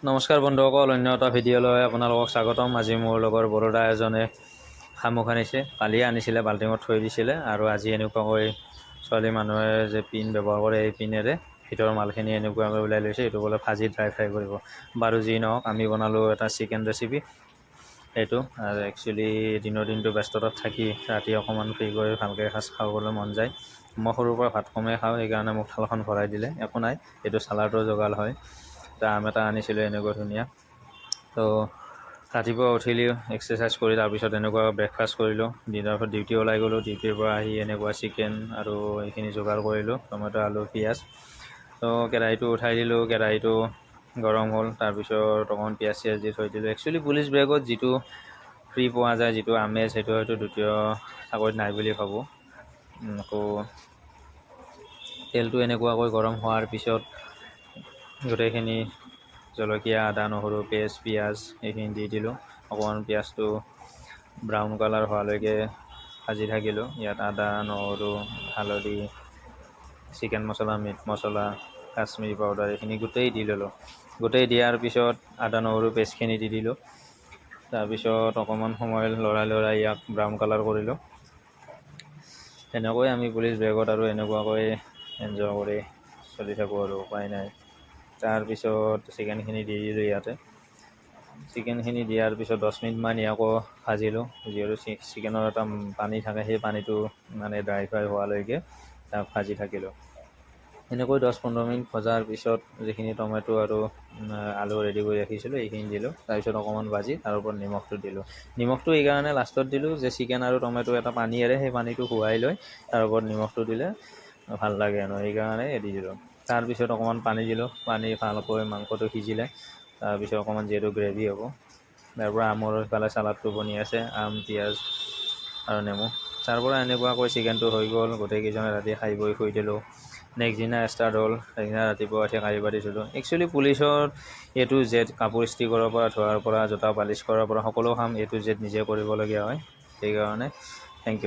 নমস্কাৰ বন্ধুসকল, অন্য এটা ভিডিঅ'লৈ আপোনালোকক স্বাগতম। আজি মোৰ লগৰ বৰোদা এজনে শামুক আনিছে। কালিয়ে আনিছিলে, বাল্টিঙত থৈ দিছিলে, আৰু আজি এনেকুৱাকৈ ছোৱালী মানুহে যে পিন ব্যৱহাৰ কৰে, এই পিনেৰে ভিতৰৰ মালখিনি এনেকুৱাকৈ ওলাই লৈছে। এইটো বোলে ভাজি ড্ৰাই ফ্ৰাই কৰিব। বাৰু যি নহওক, আমি বনালোঁ এটা চিকেন ৰেচিপি। সেইটো আৰু একচুৱেলি দিনটো ব্যস্ততাত থাকি ৰাতি অকণমান ফ্ৰী কৰি ভালকৈ এসাঁজ খাবলৈ মন যায়। মই সৰুৰ পৰা ভাত কমেই খাওঁ, সেইকাৰণে মোক থালখন ভৰাই দিলে। একো নাই, এইটো চালাডৰ যোগাল হয়। আম এটা আনিছিলোঁ এনেকুৱা ধুনীয়া। তো ৰাতিপুৱা উঠিলোঁ, এক্সাৰচাইজ কৰি তাৰপিছত এনেকুৱা ব্ৰেকফাষ্ট কৰিলোঁ। দিনৰ পৰা ডিউটি ওলাই গ'লোঁ, ডিউটিৰ পৰা আহি এনেকুৱা চিকেন আৰু এইখিনি যোগাৰ কৰিলোঁ, টমেটো, আলু, পিঁয়াজ। তো কেৰাহীটো উঠাই দিলোঁ, কেৰাহীটো গৰম হ'ল। তাৰপিছত অকণমান পিঁয়াজ চিয়াজ দি থৈ দিলোঁ। একচুৱেলি পুলিচ ব্ৰেকত যিটো ফ্ৰী পোৱা যায়, যিটো আমেজ, সেইটো হয়তো দ্বিতীয় চাকৰিত নাই বুলি ভাবোঁ। আকৌ তেলটো এনেকুৱাকৈ গৰম হোৱাৰ পিছত গোটেইখিনি জলকীয়া, আদা, নহৰু পেষ্ট, পিঁয়াজ এইখিনি দি দিলোঁ। অকণমান পিঁয়াজটো ব্ৰাউন কালাৰ হোৱালৈকে ভাজি থাকিলোঁ। ইয়াত আদা, নহৰু, হালধি, চিকেন মছলা, মিট মছলা, কাশ্মীৰী পাউডাৰ এইখিনি গোটেই দি ল'লোঁ। গোটেই দিয়াৰ পিছত আদা নহৰু পেষ্টখিনি দি দিলোঁ। তাৰপিছত অকণমান সময় লৰাই ইয়াক ব্ৰাউন কালাৰ কৰিলোঁ। তেনেকৈ আমি পুলিচ ব্ৰেকত আৰু এনেকুৱাকৈ এনজয় কৰি চলি থাকোঁ, আৰু উপায় নাই। তাৰপিছত চিকেনখিনি দি দিলোঁ ইয়াতে। চিকেনখিনি দিয়াৰ পিছত 10 মিনিটমান ইয়াকো ভাজিলোঁ। যিহেতু চিকেনৰ এটা পানী থাকে, সেই পানীটো মানে ড্ৰাই ফ্ৰাই হোৱালৈকে তাক ভাজি থাকিলোঁ। এনেকৈ 10-15 মিনিট ভজাৰ পিছত যিখিনি টমেটো আৰু আলু ৰেডি কৰি ৰাখিছিলোঁ, এইখিনি দিলোঁ। তাৰপিছত অকণমান ভাজি তাৰ ওপৰত নিমখটো দিলোঁ। নিমখটো এইকাৰণে লাষ্টত দিলোঁ যে চিকেন আৰু টমেটো এটা পানী এৰে, সেই পানীটো শুৱাই লৈ তাৰ ওপৰত নিমখটো দিলে ভাল লাগে আৰু সেইকাৰণে দি দিলোঁ। তাৰপিছত অকণমান পানী দিলোঁ। পানী ভালকৈ মাংসটো সিজিলে তাৰপিছত অকণমান যিহেতু গ্ৰেভি হ'ব, তাৰপৰা আমৰ ইফালে চালাডটো বনি আছে, আম, পিঁয়াজ আৰু নেমু। তাৰপৰা এনেকুৱাকৈ চিকেনটো হৈ গ'ল। গোটেইকেইজনে ৰাতি খাই বৈ শুই দিলোঁ। নেক্সট দিনা ষ্টাৰ্ট হ'ল। সেইদিনা ৰাতিপুৱা উঠি কাঢ়ি বাঢ়ি ধুলোঁ। একচুৱেলি পুলিচত A to Z, কাপোৰ ইস্ত্ৰি কৰাৰ পৰা, ধোৱাৰ পৰা, জোতা পালিচ কৰাৰ পৰা সকলো কাম A to Z নিজে কৰিবলগীয়া হয়। সেইকাৰণে থেংক ইউ।